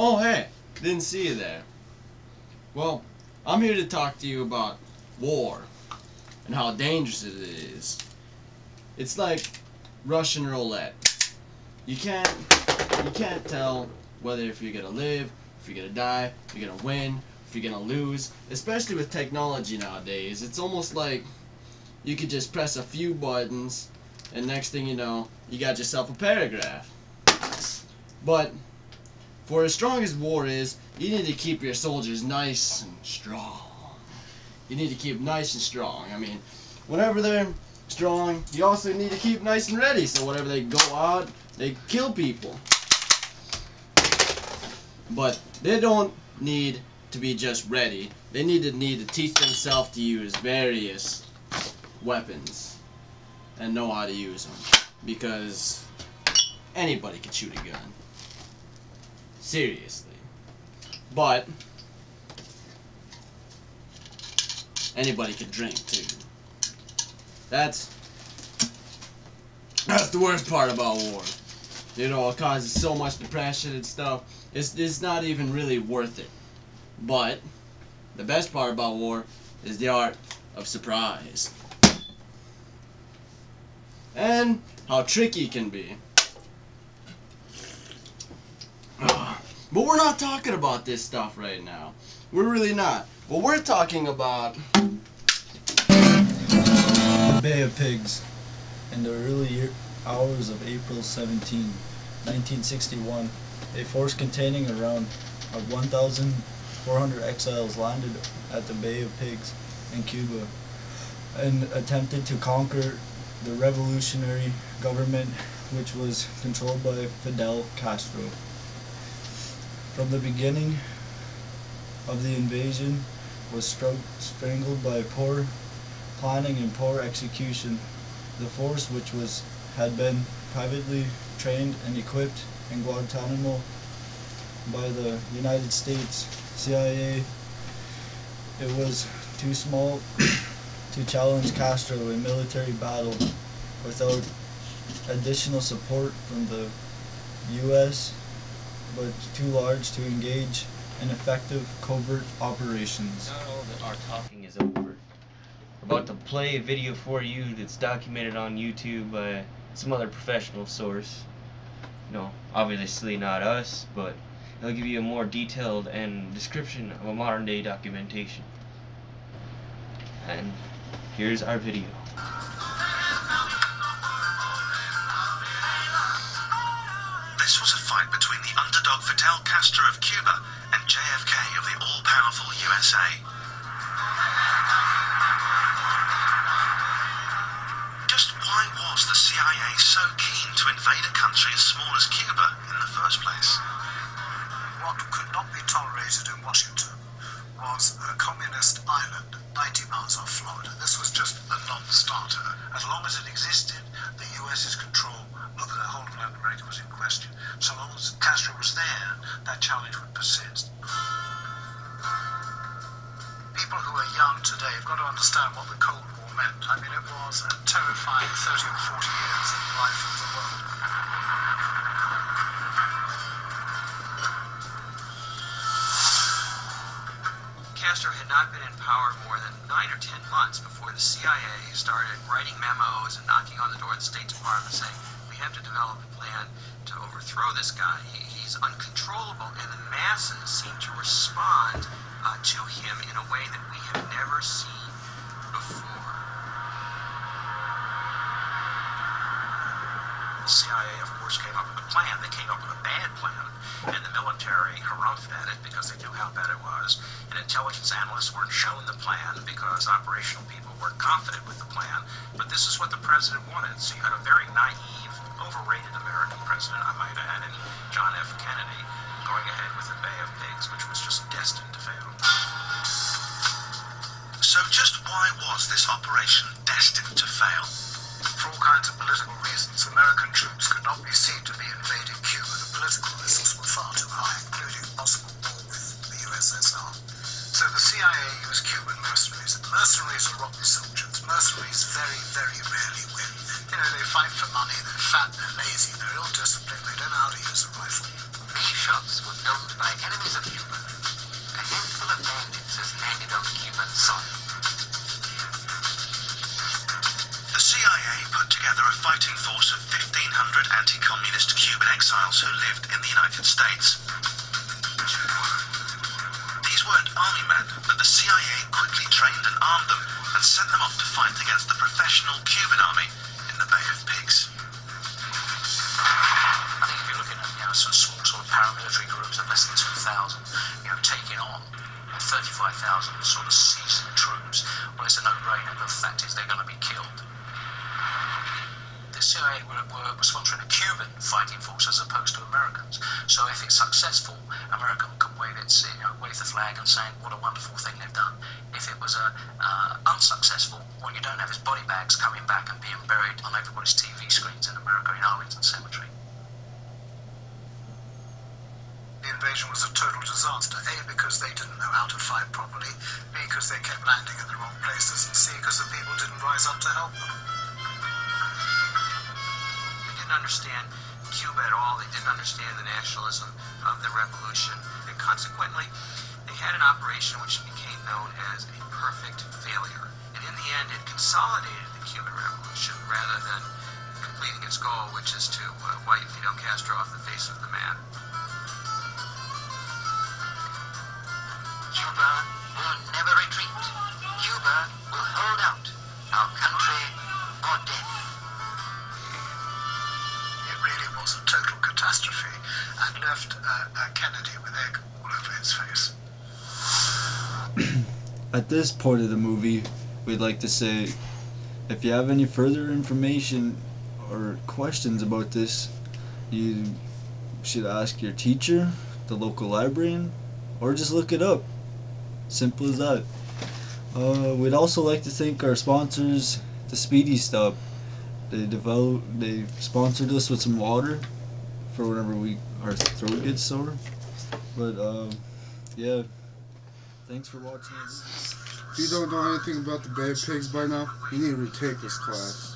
Oh hey, didn't see you there. Well, I'm here to talk to you about war and how dangerous it is. It's like Russian roulette. You can't tell whether if you're gonna live, if you're gonna die, if you're gonna win, if you're gonna lose. Especially with technology nowadays, it's almost like you could just press a few buttons and next thing you know, you got yourself a paragraph. But for as strong as war is, you need to keep your soldiers nice and strong. You need to keep them nice and strong. I mean, whenever they're strong, you also need to keep nice and ready, so whenever they go out, they kill people. But they don't need to be just ready. They need to teach themselves to use various weapons and know how to use them, because anybody can shoot a gun. Seriously. But anybody can drink too. That's the worst part about war. You know, it causes so much depression and stuff. It's not even really worth it. But the best part about war is the art of surprise. And how tricky it can be. But we're not talking about this stuff right now. We're really not. What we're talking about... The Bay of Pigs. In the early hours of April 17, 1961, a force containing around 1,400 exiles landed at the Bay of Pigs in Cuba and attempted to conquer the revolutionary government, which was controlled by Fidel Castro. From the beginning of the invasion was strangled by poor planning and poor execution. The force, which had been privately trained and equipped in Guantanamo by the United States CIA, it was too small to challenge Castro in military battle without additional support from the U.S., but too large to engage in effective covert operations. Not all that our talking is over. We're about to play a video for you that's documented on YouTube by some other professional source. You know, obviously not us, but it'll give you a more detailed and description of a modern day documentation. And here's our video. This was a fight between the underdog Fidel Castro of Cuba and JFK of the all-powerful USA. Just why was the CIA so keen to invade a country as small as Cuba in the first place? What could not be tolerated in Washington was a communist island 90 miles off Florida. This was just a non-starter. As long as it existed, the US's control of the whole of Latin America was in question. So long as Castro was there, that challenge would persist. People who are young today have got to understand what the Cold War meant. I mean, it was a terrifying 30 or 40 years in the life of the world. Castro had not been in power more than 9 or 10 months before the CIA started writing memos and knocking on the door of the State Department saying, we have to develop a plan to overthrow this guy. He's uncontrollable, and the masses seem to respond to him in a way that we have never seen before. The CIA, of course, came up with a plan. They came up with a bad plan, and the military harumphed at it because they knew how bad it was. And intelligence analysts weren't shown the plan because operational people weren't confident with the plan. But this is what the president wanted. So you had a very naive, overrated American president, I might add, and John F. Kennedy going ahead with the Bay of Pigs, which was just destined to fail. So just why was this operation destined to fail? For all kinds of political reasons, American troops could not be seen to be invading Cuba. The political risks were far too high, including possible war with the USSR. So the CIA used Cuban mercenaries. Mercenaries are rotten soldiers. Mercenaries very, very rarely win. You know, they fight for money, they're fat, they're lazy, they're ill-disciplined, they don't know how to use a rifle. These shots were filmed by fighting force of 1,500 anti-communist Cuban exiles who lived in the United States. These weren't army men, but the CIA quickly trained and armed them and sent them off to fight against the professional Cuban army in the Bay of Pigs. I think if you're looking at some small sort of paramilitary groups of less than 2,000, taking on 35,000 sort of seasoned troops, well, it's a no-brainer. The fact is they're going to be killed. The CIA were sponsoring a Cuban fighting force as opposed to Americans. So if it's successful, America can wave the flag and say what a wonderful thing they've done. If it was unsuccessful, what you don't have is body bags coming back and being buried on everybody's TV screens in America in Arlington Cemetery. The invasion was a total disaster, A, because they didn't know how to fight properly, B, because they kept landing in the wrong places, and C, because the people didn't rise up to help them. They didn't understand Cuba at all. They didn't understand the nationalism of the revolution. And consequently, they had an operation which became known as a perfect failure. And in the end, it consolidated the Cuban Revolution rather than completing its goal, which is to wipe Fidel Castro off the face of the map. Cuba will never retreat. Cuba will hold out. Our country or death. It really was a total catastrophe and left Kennedy with egg all over his face. At this point of the movie, we'd like to say, if you have any further information or questions about this, you should ask your teacher, the local librarian, or just look it up. Simple as that. We'd also like to thank our sponsors, the Speedy Stop. They sponsored us with some water for whenever our throat gets sore. But yeah, thanks for watching. If you don't know anything about the Bay of Pigs by now, you need to retake this class.